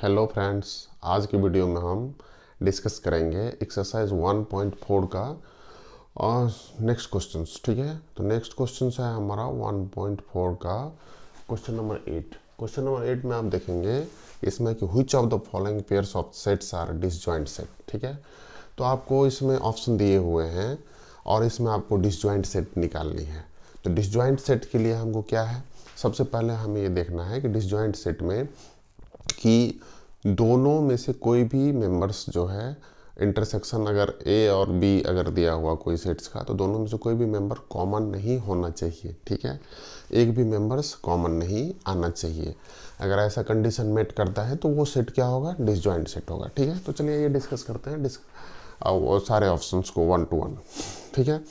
Hello friends, आज की video में हम डिस्कस करेंगे एक्सरसाइज 1.4 का और नेक्स्ट क्वेश्चंस। ठीक है, तो नेक्स्ट क्वेश्चन है हमारा 1.4 का क्वेश्चन नंबर 8। क्वेश्चन नंबर 8 में आप देखेंगे इसमें कि which of the following pairs of sets are disjoint set. ठीक है, तो आपको इसमें ऑप्शन दिए हुए हैं और इसमें आपको डिसजॉइंट सेट निकालनी है। तो डिसजॉइंट सेट के लिए हमको क्या है, सबसे पहले हमें ये देखना है कि डिसजॉइंट सेट में कि दोनों में से कोई भी मेंबर्स जो है इंटरसेक्शन अगर ए और बी अगर दिया हुआ कोई सेट्स का, तो दोनों में से कोई भी मेंबर कॉमन नहीं होना चाहिए। ठीक है, एक भी मेंबर्स कॉमन नहीं आना चाहिए। अगर ऐसा कंडीशन मेट करता है तो वो सेट क्या होगा, डिसजॉइंट सेट होगा। ठीक है, तो चलिए ये डिस्कस करते हैं वो सारे ऑप्शंस को 1 to 1। ठीक है,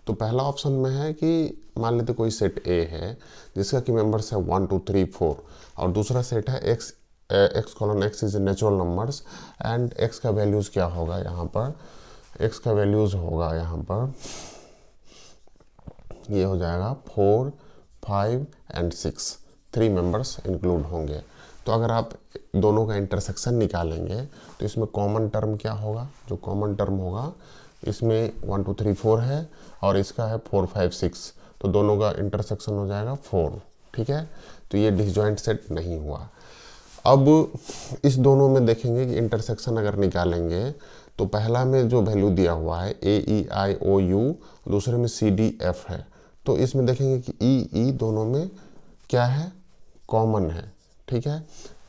तो पहला ऑप्शन में है कि मान लेते कोई सेट ए है जिसका कि मेंबर्स है 1 2 3 4 और दूसरा सेट है x colon x is natural numbers and x का वैल्यूज़ क्या होगा, यहाँ पर एक्स का वैल्यूज़ होगा, यहाँ पर ये हो जाएगा 4 5 एंड 6, 3 मेंबर्स इंक्लूड होंगे। तो अगर आप दोनों का इंटरसेक्शन निकालेंगे तो इसमें कॉमन टर्म क्या होगा, जो कॉमन टर्म होगा इसमें 1 2 3 4 है और इसका है 4 5 6, तो दोनों का इंटरसेक्शन हो जाएगा 4। ठीक है, तो ये डिसजॉइंट सेट नहीं हुआ। अब इस दोनों में देखेंगे कि इंटरसेक्शन अगर निकालेंगे तो पहला में जो वैल्यू दिया हुआ है ए ई आई ओ यू, दूसरे में सी डी एफ है, तो इसमें देखेंगे कि ई दोनों में क्या है, कॉमन है। ठीक है,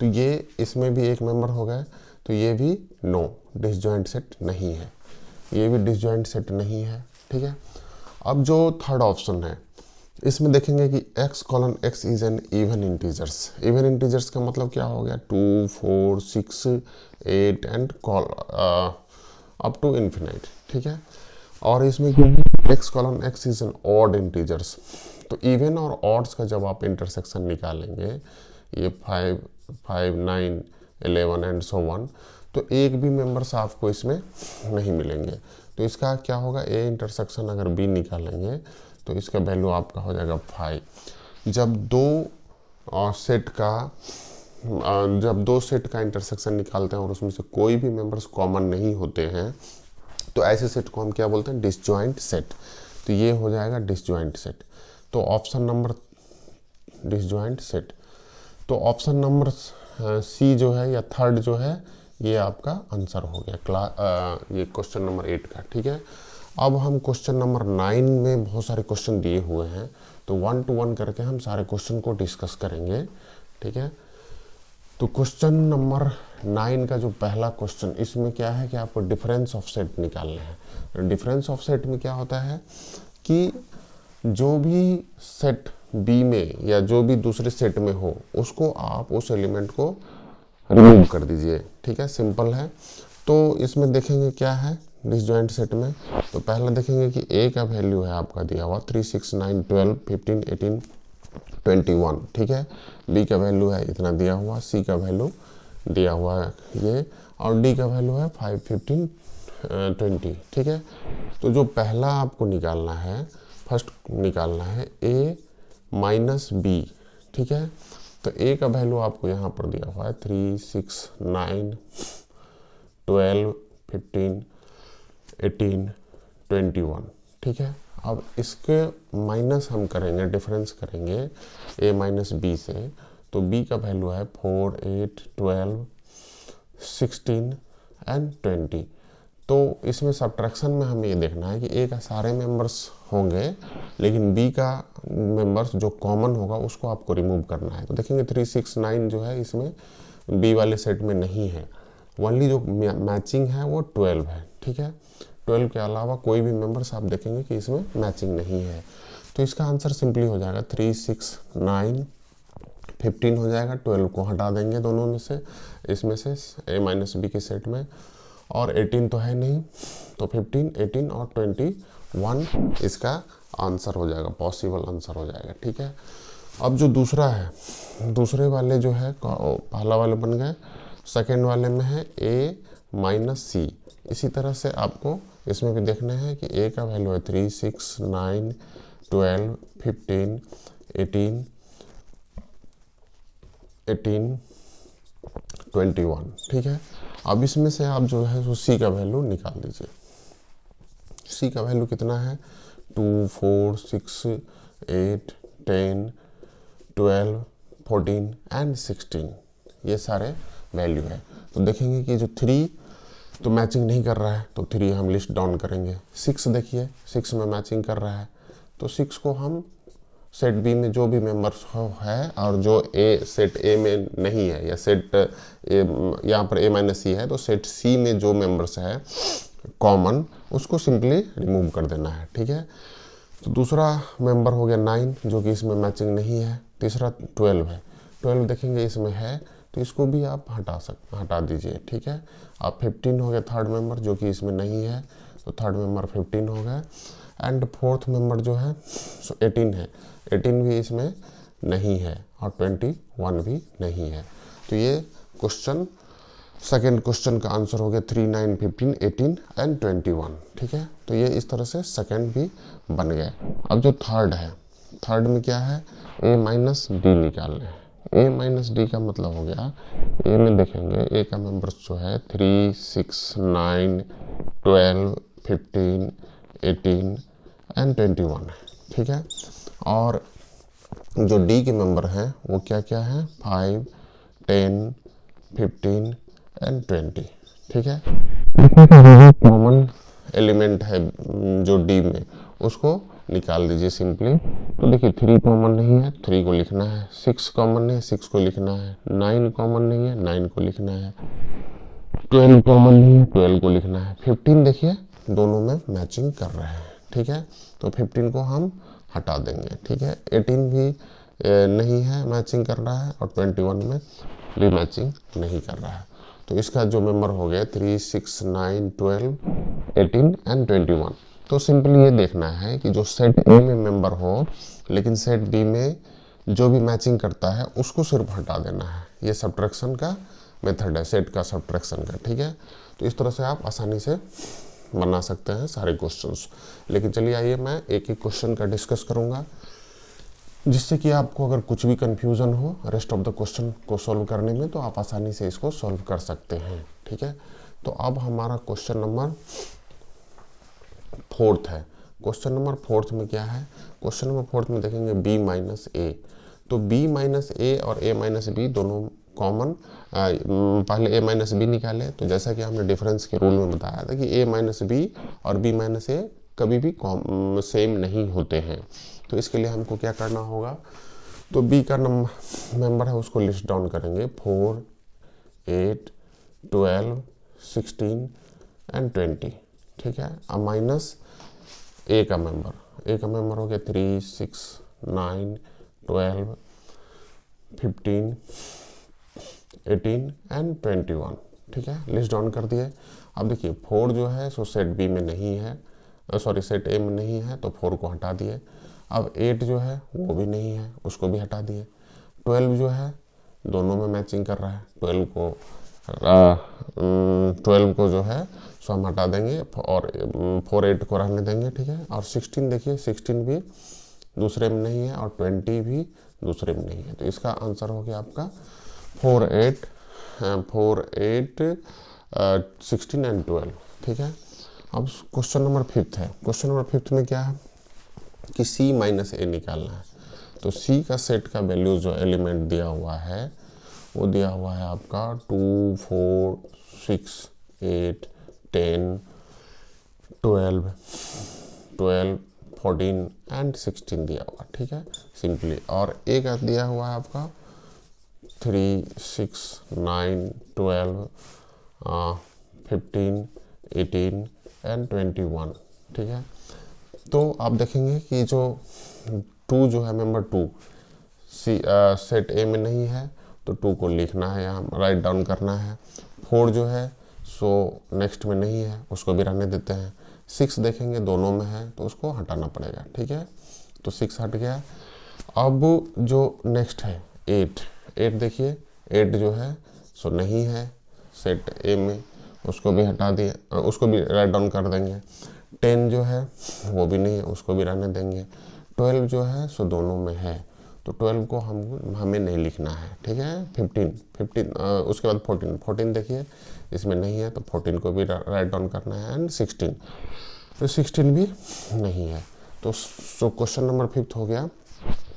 तो ये इसमें भी एक मेंबर हो गए, तो ये भी नो डिसजॉइंट सेट नहीं है, ये भी डिसजॉइंट सेट नहीं है। ठीक है, अब जो थर्ड ऑप्शन है इसमें देखेंगे कि x colon x is an even integers. Even integers का मतलब क्या हो गया, 2 4 6 8 and call up to infinite. ठीक है, और इसमें क्या है, x colon x is an odd integers. तो इवन और ऑड्स का जब आप इंटरसेक्शन निकालेंगे, ये 5 5 9 11 एंड सो वन, तो एक भी मेंबर्स आपको इसमें नहीं मिलेंगे। तो इसका क्या होगा, ए इंटरसेक्शन अगर बी निकालेंगे तो इसका वैल्यू आपका हो जाएगा 5। जब दो सेट का इंटरसेक्शन निकालते हैं और उसमें से कोई भी मेंबर्स कॉमन नहीं होते हैं, तो ऐसे सेट को हम क्या बोलते हैं, डिसजॉइंट सेट। तो ये हो जाएगा डिसजॉइंट सेट। तो ऑप्शन नंबर डिसजॉइंट सेट, तो ऑप्शन नंबर सी जो है या थर्ड जो है, ये आपका आंसर हो गया ये क्वेश्चन नंबर 8 का। ठीक है, अब हम क्वेश्चन नंबर 9 में बहुत सारे क्वेश्चन दिए हुए हैं, तो 1 to 1 करके हम सारे क्वेश्चन को डिस्कस करेंगे। ठीक है, तो क्वेश्चन नंबर 9 का जो पहला क्वेश्चन, इसमें क्या है कि आपको डिफरेंस ऑफ सेट निकालना है। डिफरेंस ऑफ सेट में क्या होता है कि जो भी सेट बी में या जो भी दूसरे सेट में हो, उसको आप उस एलिमेंट को रिमूव कर दीजिए। ठीक है, सिंपल है। तो इसमें देखेंगे क्या है डिसजॉइंट सेट में, तो पहला देखेंगे कि ए का वैल्यू है आपका दिया हुआ 3 6 9 12 15 18 21। ठीक है, बी का वैल्यू है इतना दिया हुआ, सी का वैल्यू दिया हुआ है ये, और डी का वैल्यू है 5 15 20। ठीक है, तो जो पहला आपको निकालना है, फर्स्ट निकालना है ए माइनस बी। ठीक है, तो ए का वैल्यू आपको यहाँ पर दिया हुआ है 3 6 9 12 15 18 21। ठीक है, अब इसके माइनस हम करेंगे, डिफरेंस करेंगे a माइनस बी से, तो b का वैल्यू है 4 8 12 16 एंड 20। तो इसमें सब्ट्रैक्शन में हमें ये देखना है कि a का सारे मेंबर्स होंगे, लेकिन b का मेंबर्स जो कॉमन होगा उसको आपको रिमूव करना है। तो देखेंगे 3 6 9 जो है इसमें b वाले सेट में नहीं है, ओनली जो मैचिंग है वो 12 है। ठीक है, 12 के अलावा कोई भी मेंबर्स आप देखेंगे कि इसमें मैचिंग नहीं है। तो इसका आंसर सिंपली हो जाएगा 3 6 9 15 हो जाएगा, 12 को हटा देंगे दोनों में से, इसमें से a माइनस बी के सेट में, और 18 तो है नहीं, तो 15 18 और 21 इसका आंसर हो जाएगा, पॉसिबल आंसर हो जाएगा। ठीक है, अब जो दूसरा है, दूसरे वाले जो है पहला वाले बन गए, सेकेंड वाले में है a माइनस सी। इसी तरह से आपको इसमें भी देखना है कि a का वैल्यू है 3 6 9 12 15 18 21, ठीक है। अब इसमें से आप जो है सी का वैल्यू निकाल दीजिए। सी का वैल्यू कितना है, 2, 4, 6, 8, 10, 12, 14 एंड 16, ये सारे वैल्यू है। तो देखेंगे कि जो 3 तो मैचिंग नहीं कर रहा है, तो 3 हम लिस्ट डाउन करेंगे। 6 देखिए, 6 में मैचिंग कर रहा है, तो 6 को हम सेट बी में जो भी मेंबर्स है और जो ए सेट ए में नहीं है, या सेट ए यहाँ पर ए माइनस सी है, तो सेट सी में जो मेंबर्स है कॉमन, उसको सिंपली रिमूव कर देना है, ठीक है। तो दूसरा मेंबर हो गया 9, जो कि इसमें मैचिंग नहीं है। तीसरा 12 है, 12 देखेंगे इसमें है, तो इसको भी आप हटा दीजिए, ठीक है। अब 15 हो गया थर्ड मेंबर, जो कि इसमें नहीं है, तो थर्ड मेंबर 15 हो गया। एंड फोर्थ मेंबर जो है 18 है, 18 भी इसमें नहीं है, और 21 भी नहीं है। तो ये क्वेश्चन, सेकेंड क्वेश्चन का आंसर हो गया 3, 9, 15, 18 एंड 21, ठीक है। तो ये इस तरह से सेकेंड भी बन गया। अब जो थर्ड है, थर्ड में क्या है, ए माइनस डी निकालना है। ए माइनस डी का मतलब हो गया, ए में देखेंगे ए का मेंबर्स जो है 3, 6, 9, 12, 15, 18 एंड 21 है, ठीक है। और जो डी के मेंबर हैं वो क्या क्या है, 5, 10, 15 एंड 20, ठीक है। कॉमन एलिमेंट है जो डी में, उसको निकाल दीजिए सिंपली। तो देखिए 3 कॉमन नहीं है, 3 को लिखना है। 6 कॉमन नहीं है, 6 को लिखना है। 9 कॉमन नहीं है, 9 को लिखना है। 12 कॉमन नहीं है, 12 को लिखना है। 15 देखिए दोनों में मैचिंग कर रहे हैं, ठीक है। तो 15 को हम हटा देंगे, ठीक है। 18 भी नहीं है, मैचिंग कर रहा है, और 21 में भी मैचिंग नहीं कर रहा है। तो इसका जो मेंबर हो गया 3, 6, 9, 12, 18 एंड 21। तो सिंपली ये देखना है कि जो सेट ए में मेंबर हो, लेकिन सेट बी में जो भी मैचिंग करता है उसको सिर्फ हटा देना है। ये सब्ट्रैक्शन का मेथड है, सेट का सब्ट्रैक्शन का, ठीक है। तो इस तरह से आप आसानी से बना सकते हैं सारे क्वेश्चंस। लेकिन चलिए आइए मैं एक एक क्वेश्चन का डिस्कस करूंगा, जिससे कि आपको अगर कुछ भी कंफ्यूजन हो रेस्ट ऑफ द क्वेश्चन को सॉल्व करने में, तो आप आसानी से इसको सॉल्व कर सकते हैं, ठीक है। तो अब हमारा क्वेश्चन नंबर 4 है। क्वेश्चन नंबर 4 में क्या है, क्वेश्चन नंबर 4 में देखेंगे b माइनस ए। तो b माइनस ए और a माइनस बी दोनों कॉमन, पहले a माइनस बी निकाले। तो जैसा कि हमने डिफरेंस के रूल में बताया था कि a माइनस बी और b माइनस ए कभी भी सेम नहीं होते हैं। तो इसके लिए हमको क्या करना होगा, तो b का मेंबर है उसको लिस्ट डाउन करेंगे, 4, 8, 12, 16 एंड 20, ठीक है। अब माइनस ए का मेंबर हो गया 3, 6, 9, 12, 15, 18 एंड 21, ठीक है। लिस्ट डाउन कर दिए। अब देखिए 4 जो है सो सेट बी में नहीं है, सॉरी सेट ए में नहीं है, तो 4 को हटा दिए। अब 8 जो है वो भी नहीं है, उसको भी हटा दिए। 12 जो है दोनों में मैचिंग कर रहा है, 12 को जो है सो हम हटा देंगे, और 4, 8 को रहने देंगे, ठीक है। और 16 देखिए, 16 भी दूसरे में नहीं है, और 20 भी दूसरे में नहीं है। तो इसका आंसर हो गया आपका 4, 8, 16 एंड 12, ठीक है। अब क्वेश्चन नंबर 5 है। क्वेश्चन नंबर 5 में क्या है कि c माइनस ए निकालना है। तो c का सेट का वैल्यू जो एलिमेंट दिया हुआ है वो दिया हुआ है आपका 2, 4, 6, 8, 10, 12, 14 एंड 16 दिया हुआ, ठीक है सिंपली। और a का दिया हुआ है आपका 3, 6, 9, 12, 15, 18 एंड 21, ठीक है। तो आप देखेंगे कि जो 2 जो है मेंबर 2 सेट ए में नहीं है, तो 2 को लिखना है, यहाँ राइट डाउन करना है। 4 जो है सो नेक्स्ट में नहीं है, उसको भी रहने देते हैं। 6 देखेंगे दोनों में है, तो उसको हटाना पड़ेगा, ठीक है। तो 6 हट गया। अब जो नेक्स्ट है 8 देखिए, 8 जो है सो नहीं है सेट ए में, उसको भी हटा दिए, उसको भी राइट डाउन कर देंगे। 10 जो है वो भी नहीं है, उसको भी रहने देंगे। 12 जो है सो दोनों में है, तो 12 को हमें नहीं लिखना है, ठीक है। 15 उसके बाद 14 देखिए इसमें नहीं है तो 14 को भी राइट डाउन करना है, एंड 16 तो 16 भी नहीं है। तो क्वेश्चन नंबर 5 हो गया,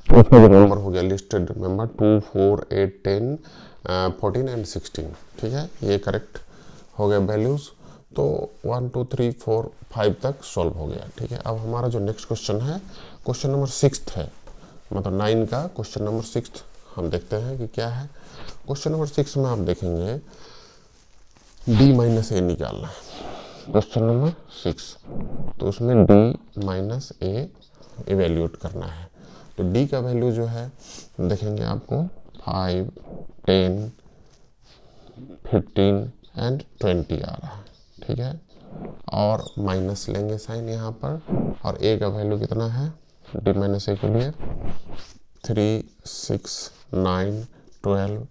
उसका जो नंबर हो गया लिस्टेड मेंबर 2, 4, 8, 10, 14 एंड 16, ठीक है। ये करेक्ट हो गया वैल्यूज़। तो 1, 2, 3, 4, 5 तक सॉल्व हो गया, ठीक है। अब हमारा जो नेक्स्ट क्वेश्चन है, क्वेश्चन नंबर 6 है, मतलब 9 का क्वेश्चन नंबर 6 हम देखते हैं कि क्या है। क्वेश्चन नंबर 6 में आप देखेंगे d माइनस ए निकालना है, क्वेश्चन नंबर 6। तो उसमें d माइनस ए इवेल्यूएट करना है। तो d का वैल्यू जो है देखेंगे आपको 5, 10, 15 एंड 20 आ रहा है, ठीक है। और माइनस लेंगे साइन यहाँ पर, और a का वैल्यू कितना है d माइनस ए के लिए 3, 6, 9, 12,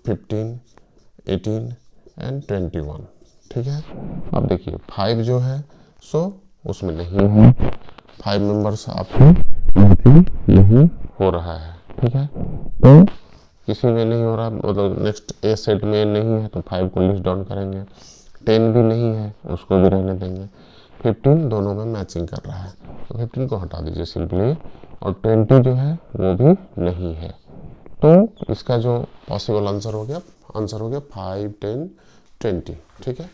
15, 18 एंड 21, ठीक है। अब देखिए 5 जो है सो उसमें नहीं है, 5 मेंबर्स आपको नहीं हो रहा है, ठीक है। तो किसी में नहीं हो रहा, मतलब नेक्स्ट ए सेट में नहीं है तो 5 को लिस्ट डाउन करेंगे, 10 भी नहीं है उसको भी रहने देंगे, 15 दोनों में मैचिंग कर रहा है तो 15 को हटा दीजिए सिंपली, और 20 जो है वो भी नहीं है। तो इसका जो पॉसिबल आंसर हो गया 5, 10, 20, ठीक है।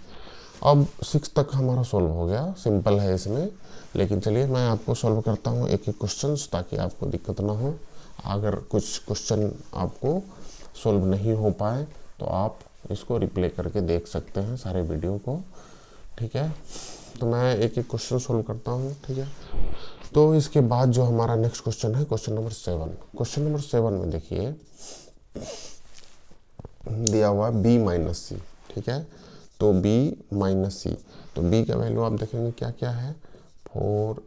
अब 6 तक हमारा सॉल्व हो गया, सिंपल है इसमें। लेकिन चलिए मैं आपको सॉल्व करता हूँ एक एक क्वेश्चंस, ताकि आपको दिक्कत ना हो। अगर कुछ क्वेश्चन आपको सॉल्व नहीं हो पाए तो आप इसको रिप्ले करके देख सकते हैं सारे वीडियो को, ठीक है। तो मैं एक एक क्वेश्चन सॉल्व करता हूँ, ठीक है। तो इसके बाद जो हमारा नेक्स्ट क्वेश्चन है क्वेश्चन नंबर 7। क्वेश्चन नंबर 7 में देखिए दिया हुआ b माइनस सी, ठीक है। तो b माइनस सी, तो b का वैल्यू आप देखेंगे क्या क्या है 4,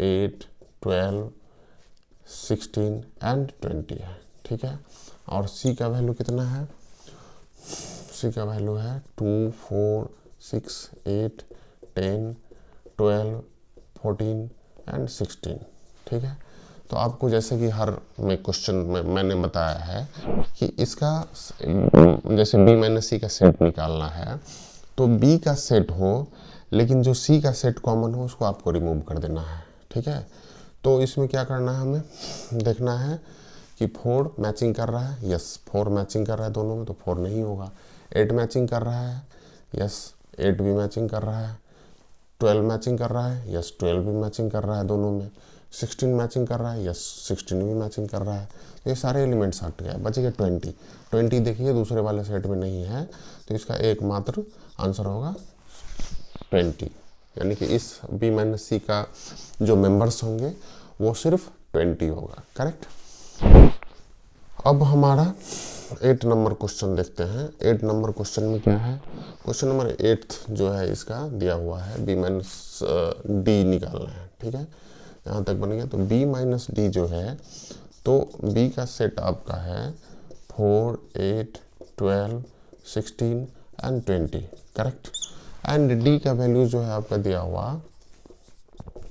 8, 12, 16 एंड 20 है, ठीक है। और c का वैल्यू कितना है, c का वैल्यू है 2, 4, 6, 8, 10, 12, 14 एंड 16, ठीक है। तो आपको जैसे कि हर में क्वेश्चन में मैंने बताया है कि इसका जैसे b माइनस सी का सेट निकालना है, तो b का सेट हो लेकिन जो c का सेट कॉमन हो उसको आपको रिमूव कर देना है, ठीक है। तो इसमें क्या करना है, हमें देखना है कि 4 मैचिंग कर रहा है, यस 4 मैचिंग कर रहा है दोनों में, तो 4 नहीं होगा। 8 मैचिंग कर रहा है, यस 8 भी मैचिंग कर रहा है। 12 मैचिंग कर रहा है, यस 12 भी मैचिंग कर रहा है दोनों में। 16 मैचिंग कर रहा है, यस 16 भी मैचिंग कर रहा है। तो ये सारे एलिमेंट्स हट गए, बच गए 20 देखिए दूसरे वाले सेट में नहीं है, तो इसका एकमात्र आंसर होगा 20, यानी कि इस b माइनस सी का जो मेंबर्स होंगे वो सिर्फ 20 होगा, करेक्ट। अब हमारा 8 नंबर क्वेश्चन देखते हैं। 8 नंबर क्वेश्चन में क्या है, क्वेश्चन नंबर 8 जो है इसका दिया हुआ है b माइनस डी निकालना है, ठीक है। यहाँ तक बन गया। तो b माइनस डी जो है, तो b का सेट आपका है 4, 8, 12, 16 एंड 20, करेक्ट। एंड d का वैल्यू जो है आपका दिया हुआ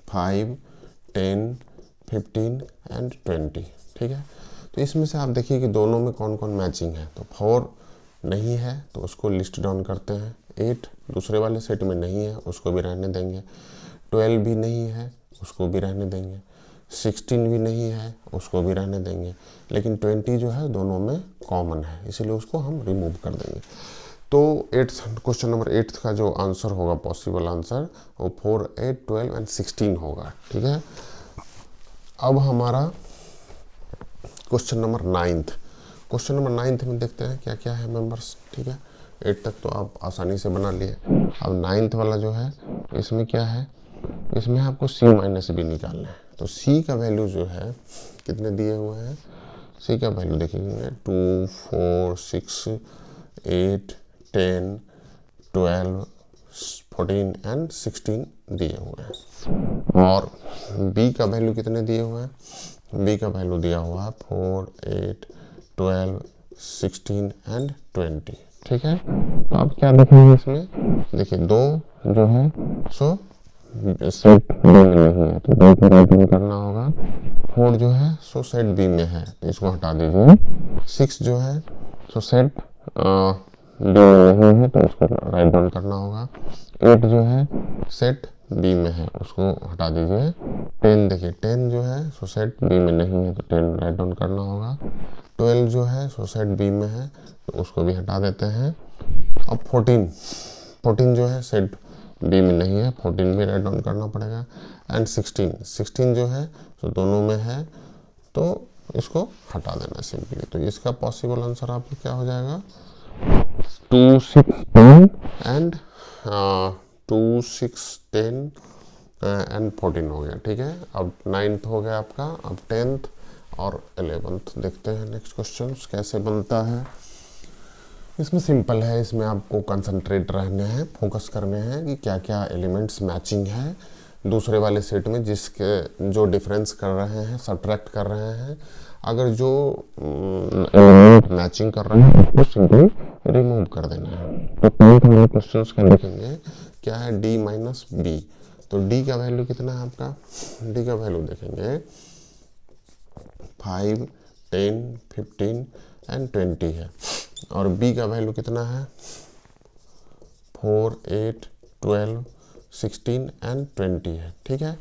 5, 10, 15 एंड 20, ठीक है। तो इसमें से आप देखिए कि दोनों में कौन कौन मैचिंग है। तो 4 नहीं है तो उसको लिस्ट डाउन करते हैं, 8 दूसरे वाले सेट में नहीं है उसको भी रहने देंगे, 12 भी नहीं है उसको भी रहने देंगे, 16 भी नहीं है उसको भी रहने देंगे, लेकिन 20 जो है दोनों में कॉमन है, इसीलिए उसको हम रिमूव कर देंगे। तो 8 क्वेश्चन नंबर 8 का जो आंसर होगा पॉसिबल आंसर वो 4, 8, 12 एंड 16 होगा, ठीक है। अब हमारा क्वेश्चन नंबर 9। क्वेश्चन नंबर 9 में देखते हैं क्या क्या है मेंबर्स, ठीक है। 8 तक तो आप आसानी से बना लिए। अब 9th वाला जो है इसमें क्या है, इसमें आपको c माइनस बी निकालना है। तो c का वैल्यू जो है कितने दिए हुए हैं, c का वैल्यू देखेंगे 2, 4, 6, 8, 10, 12, 14 एंड 16 दिए हुए हैं। और b का वैल्यू कितने दिए हुए हैं, b का वैल्यू दिया हुआ है 4, 8, 12, 16 एंड 20, ठीक है। तो आप क्या देखेंगे इसमें, देखिए 2 जो है सो सेट बी में नहीं है तो बी को राइट डाउन करना होगा। 4 जो है सो सेट बी में है तो इसको हटा दीजिए। 6 जो है सो सेट बी में नहीं है तो उसको राइट डाउन करना होगा। 8 जो है सेट बी में है उसको हटा दीजिए। 10 देखिए 10 जो है सो सेट बी में नहीं है तो 10 राइट डाउन करना होगा। 12 जो है सो सेट बी में है तो उसको भी हटा देते हैं। अब 14 जो है सेट बी में नहीं है, 14 भी राइट डाउन करना पड़ेगा। एंड 16 जो है तो दोनों में है तो इसको हटा देना सिंपली। तो इसका पॉसिबल आंसर आपका क्या हो जाएगा 2 6 10 एंड 2 6 10 एंड 14 हो गया। ठीक है, अब 9th हो गया आपका। अब 10th और 11th देखते हैं नेक्स्ट क्वेश्चन कैसे बनता है। इसमें सिंपल है, इसमें आपको कंसंट्रेट रहने हैं, फोकस करने हैं कि क्या क्या एलिमेंट्स मैचिंग है दूसरे वाले सेट में, जिसके जो डिफरेंस कर रहे हैं सब्ट्रैक्ट कर रहे हैं। अगर जो एलिमेंट मैचिंग कर रहे हैं उसको सिंपली रिमूव कर देना है। तो पॉइंट हमारे क्वेश्चन का देखेंगे क्या है d माइनस बी। तो d का वैल्यू कितना है आपका, d का वैल्यू देखेंगे 5 10 15 एंड 20 है और b का वैल्यू कितना है 4 8 12 16 एंड 20 है। ठीक है,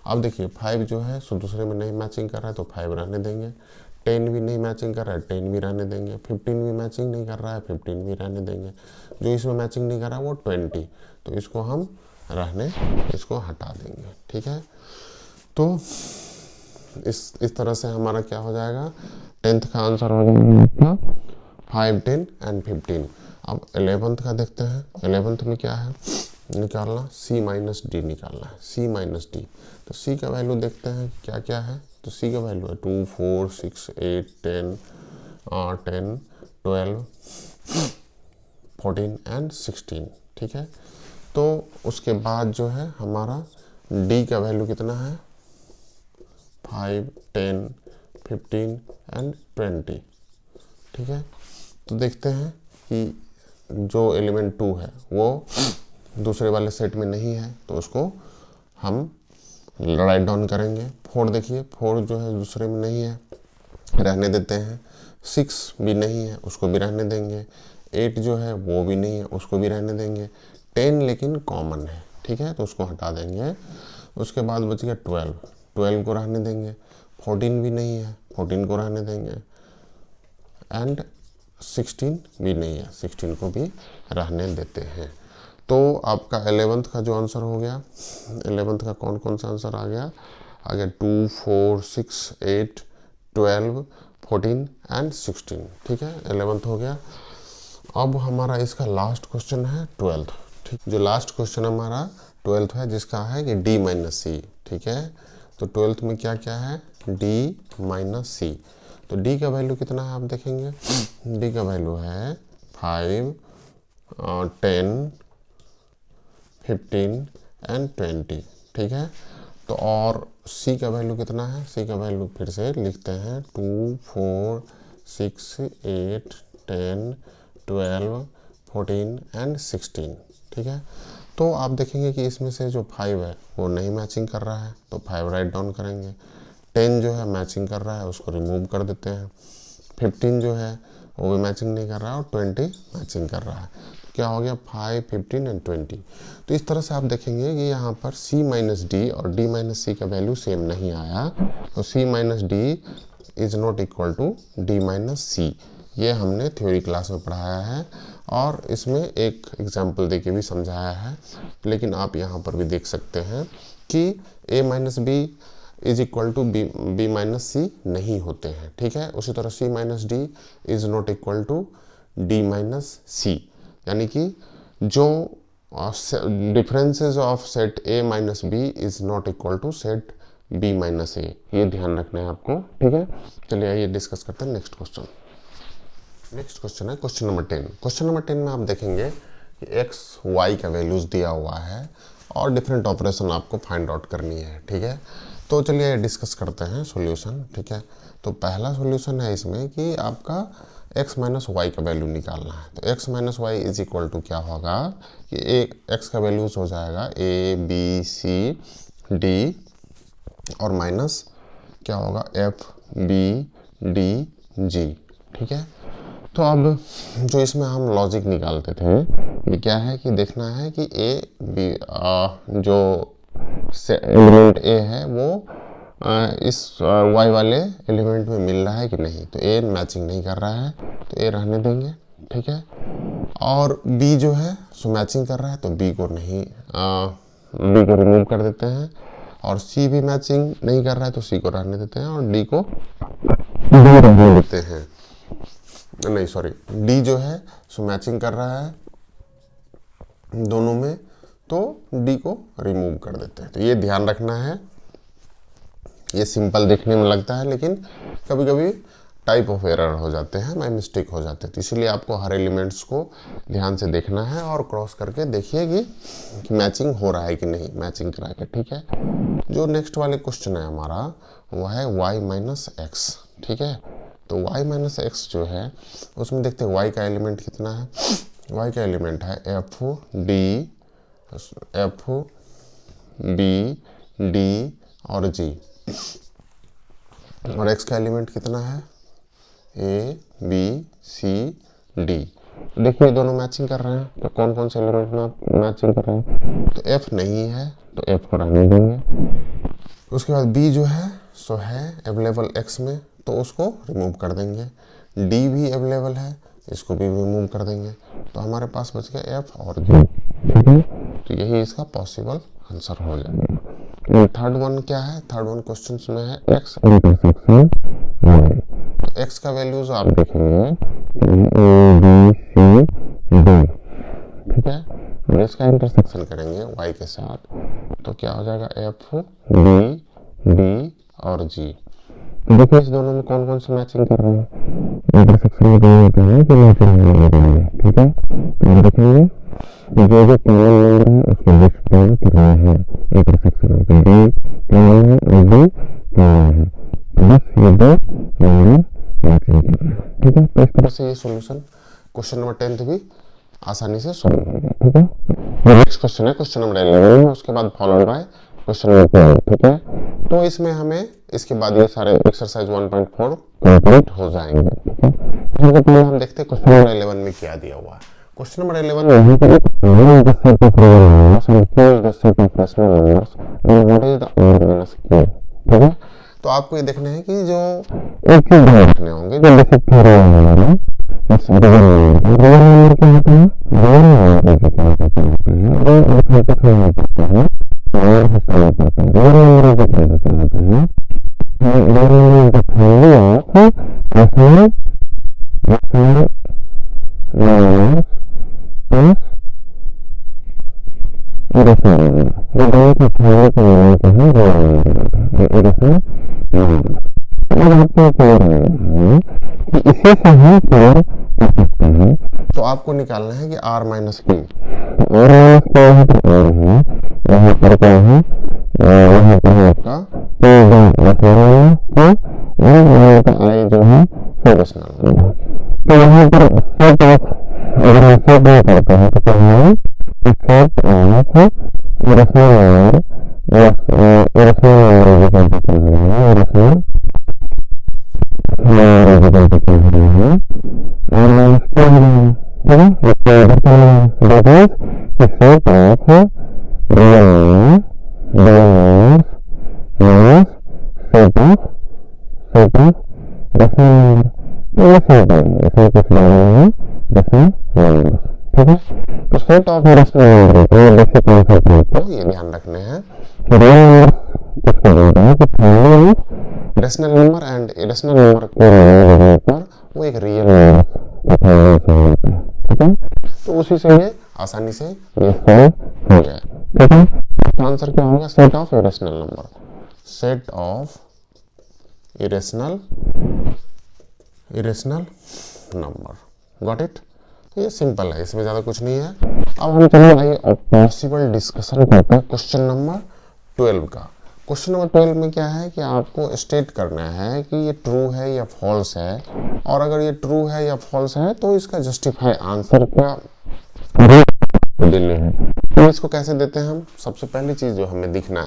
अब देखिए 5 जो है सो दूसरे में नहीं मैचिंग कर रहा है तो 5 रहने देंगे। 10 भी नहीं मैचिंग कर रहा है 10 भी रहने देंगे। 15 भी मैचिंग नहीं कर रहा है 15 भी रहने देंगे। जो इसमें मैचिंग नहीं कर रहा है वो 20, तो इसको हम इसको हटा देंगे। ठीक है, तो इस तरह से हमारा क्या हो जाएगा 10th का आंसर हो जाएगा आपका 5 10 एंड 15। अब 11th का देखते हैं। 11th में क्या है निकालना, c माइनस डी निकालना है, c माइनस डी। तो c का वैल्यू देखते हैं क्या क्या है। तो c का वैल्यू है 2 4 6 8 10 10 12 14 एंड 16। ठीक है, तो उसके बाद जो है हमारा d का वैल्यू कितना है 5 10 15 एंड 20। ठीक है, तो देखते हैं कि जो एलिमेंट 2 है वो दूसरे वाले सेट में नहीं है तो उसको हम राइट डाउन करेंगे। 4 देखिए 4 जो है दूसरे में नहीं है, रहने देते हैं। 6 भी नहीं है, उसको भी रहने देंगे। 8 जो है वो भी नहीं है, उसको भी रहने देंगे। 10 लेकिन कॉमन है, ठीक है, तो उसको हटा देंगे। उसके बाद बच गया 12 को रहने देंगे। 14 भी नहीं है, 14 को रहने देंगे। एंड 16 भी नहीं है, 16 को भी रहने देते हैं। तो आपका 11th का जो आंसर हो गया, 11th का कौन कौन सा आंसर आ गया 2 4 6 8 12 14 एंड 16। ठीक है, 11th हो गया। अब हमारा इसका लास्ट क्वेश्चन है 12th। ठीक, जो लास्ट क्वेश्चन हमारा 12th है जिसका है कि d माइनस सी। ठीक है, तो 12th में क्या क्या है d माइनस सी। तो d का वैल्यू कितना है आप देखेंगे, d का वैल्यू है 5 10 15 एंड 20। ठीक है, तो और c का वैल्यू कितना है, c का वैल्यू फिर से लिखते हैं 2 4 6 8 10 12 14 एंड 16। ठीक है, तो आप देखेंगे कि इसमें से जो 5 है वो नहीं मैचिंग कर रहा है तो 5 राइट डाउन करेंगे। 10 जो है मैचिंग कर रहा है उसको रिमूव कर देते हैं। 15 जो है वो भी मैचिंग नहीं कर रहा है और 20 मैचिंग कर रहा है। क्या हो गया 5 15 एंड 20। तो इस तरह से आप देखेंगे कि यहाँ पर c माइनस डी और d माइनस सी का वैल्यू सेम नहीं आया, तो c minus D is not equal to d minus C. ये हमने थ्योरी क्लास में पढ़ाया है और इसमें एक एग्जाम्पल देके भी समझाया है, लेकिन आप यहाँ पर भी देख सकते हैं कि a minus B is equal to B minus C नहीं होते हैं। ठीक है, उसी तरह c minus D is not equal to d minus C, यानी कि जो differences of set a minus B is not equal to set b minus A, ये ध्यान रखना है आपको। ठीक है, चलिए आइए डिस्कस करते हैं नेक्स्ट क्वेश्चन। नेक्स्ट क्वेश्चन है क्वेश्चन नंबर 10। क्वेश्चन नंबर 10 में आप देखेंगे कि x y का वैल्यूज दिया हुआ है और डिफरेंट ऑपरेशन आपको फाइंड आउट करनी है। ठीक है, तो चलिए डिस्कस करते हैं सॉल्यूशन। ठीक है, तो पहला सॉल्यूशन है इसमें कि आपका x माइनस वाई का वैल्यू निकालना है। तो x minus y is equal to क्या होगा कि x का वैल्यूज हो जाएगा a b c d और माइनस क्या होगा f b d g, ठीक है। तो अब जो इसमें हम लॉजिक निकालते थे ये क्या है कि देखना है कि जो एलिमेंट a है वो इस y वाले एलिमेंट में मिल रहा है कि नहीं। तो a मैचिंग नहीं कर रहा है तो a रहने देंगे, ठीक है। और b जो है सो मैचिंग कर रहा है तो b को नहीं b को रिमूव कर देते हैं। और c भी मैचिंग नहीं कर रहा है तो c को रहने देते हैं और d को रहने देते हैं। नहीं सॉरी, d जो है सो मैचिंग कर रहा है दोनों में तो d को रिमूव कर देते हैं। तो ये ध्यान रखना है। ये सिंपल देखने में लगता है लेकिन कभी कभी टाइप ऑफ एरर हो जाते हैं, बाय मिस्टेक हो जाते हैं। तो इसीलिए आपको हर एलिमेंट्स को ध्यान से देखना है और क्रॉस करके देखिए कि मैचिंग हो रहा है कि नहीं, मैचिंग करा के, ठीक है। जो नेक्स्ट वाले क्वेश्चन है हमारा वो है y माइनस एक्स, ठीक है। तो y माइनस एक्स जो है उसमें देखते हैं y का एलिमेंट कितना है। y का एलिमेंट है f b d और g और x का एलिमेंट कितना है a b c d। देखिए दोनों मैचिंग कर रहे हैं। तो कौन कौन से एलिमेंट में मैचिंग कर रहे हैं। तो f नहीं है तो f को रहने देंगे। उसके बाद b जो है सो है अवेलेबल x में तो उसको रिमूव कर देंगे। d भी अवेलेबल है, इसको भी रिमूव कर देंगे। तो हमारे पास बच गया f और g, ठीक है। तो यही इसका पॉसिबल आंसर हो जाएगा। थर्ड वन क्या है, थर्ड वन क्वेश्चन में है x इंटरसेक्शन y। तो x का वैल्यूज आप देखेंगे a b c d, ठीक है। और इसका इंटरसेक्शन करेंगे y के साथ तो क्या हो जाएगा f b d और g। देखिए इस दोनों में कौन कौन से मैचिंग कर रहे हैं। इंटरसेक्शन में दोनों होते हैं तो मैचिंग होने देंगे, ठीक है। तो देखेंगे जो कॉमन नंबर है उसको लिस्ट डाउन कर रहे हैं इंटरसेक्शन में। तो d कॉमन है और d कॉमन है, बस ये दो नंबर मैचिंग कर रहे हैं, ठीक है। तो इस तरह से ये सॉल्यूशन क्वेश्चन नंबर 10 भी आसानी से सॉल्व हो गया, ठीक है। नेक्स्ट क्वेश्चन है क्वेश्चन नंबर 11 में, उसके बाद फॉलोड बाय क्वेश्चन नंबर 12, ठीक है। तो इसमें हमें इसके बाद ये सारे एक्सरसाइज 1.4 कंप्लीट हो जाएंगे, ठीक है। सबसे पहले हम देखते हैं क्वेश्चन नंबर 11 में क्या दिया हुआ है। क्वेश्चन नंबर 11 में यहाँ पर the set of real numbers and q is the set of rational numbers and what is the r minus q, ठीक है। तो आपको ये देखना है कि जो एक चीज ध्यान रखने होंगे जो बेसिक थ्योरी नंबर है बस रियल नंबर क्या होता है, रियल नंबर का क्या होता है वो अर्थमेटिक नहीं होता है और हिस्टोरिक होता है। रियल नंबर का क्या होता है रियल नंबर का family of rational numbers plus irrational number. ये दोनों का फैमिली का यूनिट है रियल नंबर, ये इरेशनल नंबर। अब आपको क्लियर है कि इसी से हम क्लियर कर सकते हैं। तो आपको निकालना है कि r minus q। r minus q है तो r है, यहाँ पर क्या है, यहाँ पर है आपका रैशनल नंबर और यहाँ पर i जो है इरेशनल नंबर। तो यहाँ पर सेट ऑफ अगर हम सेट नहीं करते हैं तो क्या है set of irrational number, irrational number जो कहते हैं इरेशनल और माइनस क्या हो रहा है, ठीक है। इसको इधर क्या है that is the set of real numbers minus set of rational number. तो ये सेट है, इसमें कुछ डालना है रैशनल नंबर, ठीक है। तो सेट ऑफ रैशनल नंबर को बेसिक कॉन्सेप्ट आपको ये ध्यान रखने हैं कि रियल नंबर किसको बोलते हैं कि family of rational number and irrational number को लेने पर वो एक रियल नंबर का फैमिली से होता है, ठीक है। तो उसी से ये आसानी से ये सॉल्व हो गया, ठीक है। इसका आंसर क्या होगा set of irrational number, set of irrational number, got it. ये सिंपल है, इसमें ज़्यादा कुछ नहीं है। अब हम चलिए आइए पॉसिबल डिस्कशन करते हैं क्वेश्चन नंबर 12 का। क्वेश्चन नंबर 12 में क्या है कि आपको स्टेट करना है कि ये ट्रू है या फॉल्स है, और अगर ये ट्रू है या फॉल्स है तो इसका जस्टिफाई आंसर क्या देने हैं। तो इसको कैसे देते हैं हम, सबसे पहली चीज जो हमें दिखना है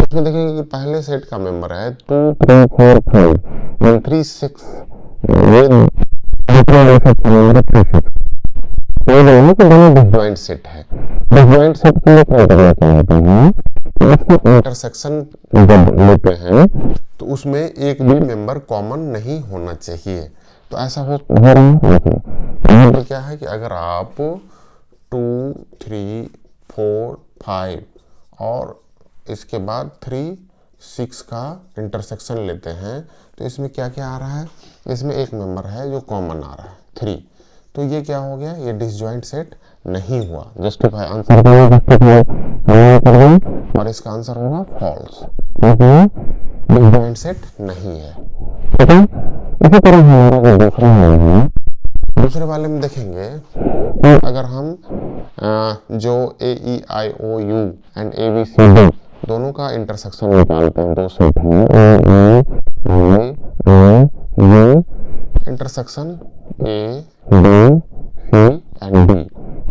उसमें देखेंगे कि पहले सेट का मेंबर है 2 3 4 5 एंड 3 6, ये दोनों के दोनों डिसजॉइंट सेट है। डिसजॉइंट सेट के लिए क्या करना होता है, इसको इंटरसेक्शन जब लेते हैं तो उसमें एक भी मेंबर कॉमन नहीं होना चाहिए। तो ऐसा हो रहा है, यहाँ पर क्या है कि अगर आप 2 3 4 5 और इसके बाद 3 6 का इंटरसेक्शन लेते हैं तो इसमें क्या क्या आ रहा है, इसमें एक मेंबर है जो कॉमन आ रहा है 3, तो ये क्या हो गया, ये डिसजॉइंट सेट नहीं हुआ। जस्टिफाई आंसर और इसका आंसर होगा फॉल्स, क्योंकि डिसजॉइंट सेट नहीं है। ठीक है, इसी तरह हमारा जो दूसरा है, दूसरे वाले में देखेंगे कि अगर हम जो AEIOU एंड ABCD दोनों का इंटरसेक्शन निकालते हैं, दो सेट हैं intersection A, B, C and D,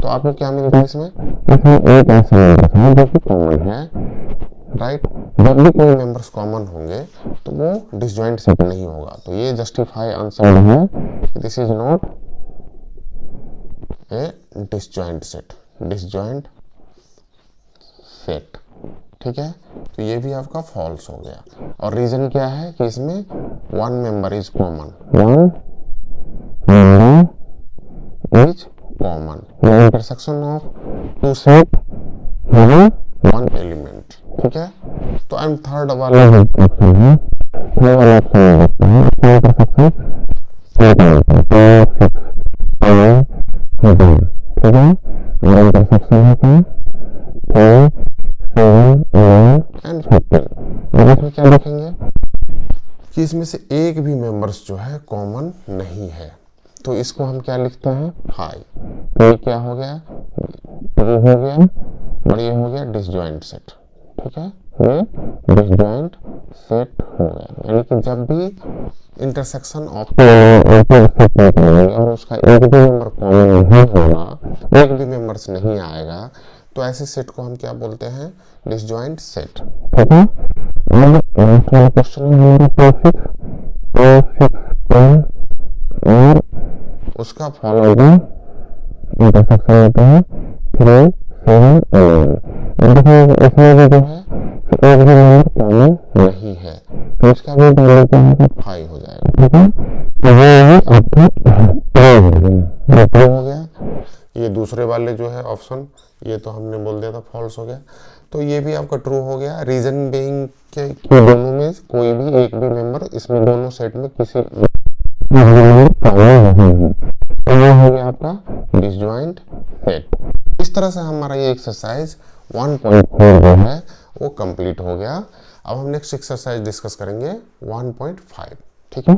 तो आपको क्या मिलता है इसमें एक ऐसा मेंबर है जो कि कॉमन है, राइट। जब भी कोई मेंबर्स कॉमन होंगे तो वो डिसजॉइंट सेट नहीं होगा। तो ये जस्टिफाई आंसर है, this is not a disjoint set, disjoint set. ठीक है, तो ये भी आपका फॉल्स हो गया। और रीजन क्या है कि इसमें one member is common, one member is common, the intersection of two set having one element. ठीक है, तो एंड थर्ड वाला ऑप्शन है, थर्ड वाला ऑप्शन में देखते हैं इंटरसेक्शन 4 ठीक है, और इंटरसेक्शन है क्या 3 7 11 एंड 15। और इसमें क्या देखेंगे कि इसमें से एक भी मेंबर्स जो है कॉमन नहीं है, तो इसको हम क्या लिखते हैं हाई। तो ये क्या हो गया, ट्रू हो गया, और ये हो गया डिसजॉइंट सेट। ठीक है, ये डिसजॉइंट सेट हो गया, यानी कि जब भी इंटरसेक्शन ऑफ और उसका एक भी मेंबर कॉमन नहीं होगा, एक भी मेंबर्स नहीं आएगा, तो ऐसे सेट को हम क्या बोलते हैं, डिसजॉइंट सेट। ठीक है, अब क्वेश्चन और उसका फॉलोइंग इंटरसेक्शन होता है 3 7 11। इसमें भी जो है एक भी मेंबर कॉमन नहीं है, तो इसका भी वैल्यू क्या होगा 5 हो जाएगा। ठीक है, तो ये आपका ट्रू हो गया। ये दूसरे वाले जो है ऑप्शन, ये तो हमने बोल दिया था फॉल्स हो गया, तो ये भी आपका ट्रू हो गया। रीजन बीइंग के दोनों में कोई भी एक भी मेंबर इसमें दोनों सेट में किसी कॉमन नहीं है, तो ये हो गया आपका डिसजॉइंट सेट। इस तरह से हमारा ये एक्सरसाइज 1.4 जो है वो कंप्लीट हो गया। अब हम नेक्स्ट एक्सरसाइज डिस्कस करेंगे 1.5। ठीक है।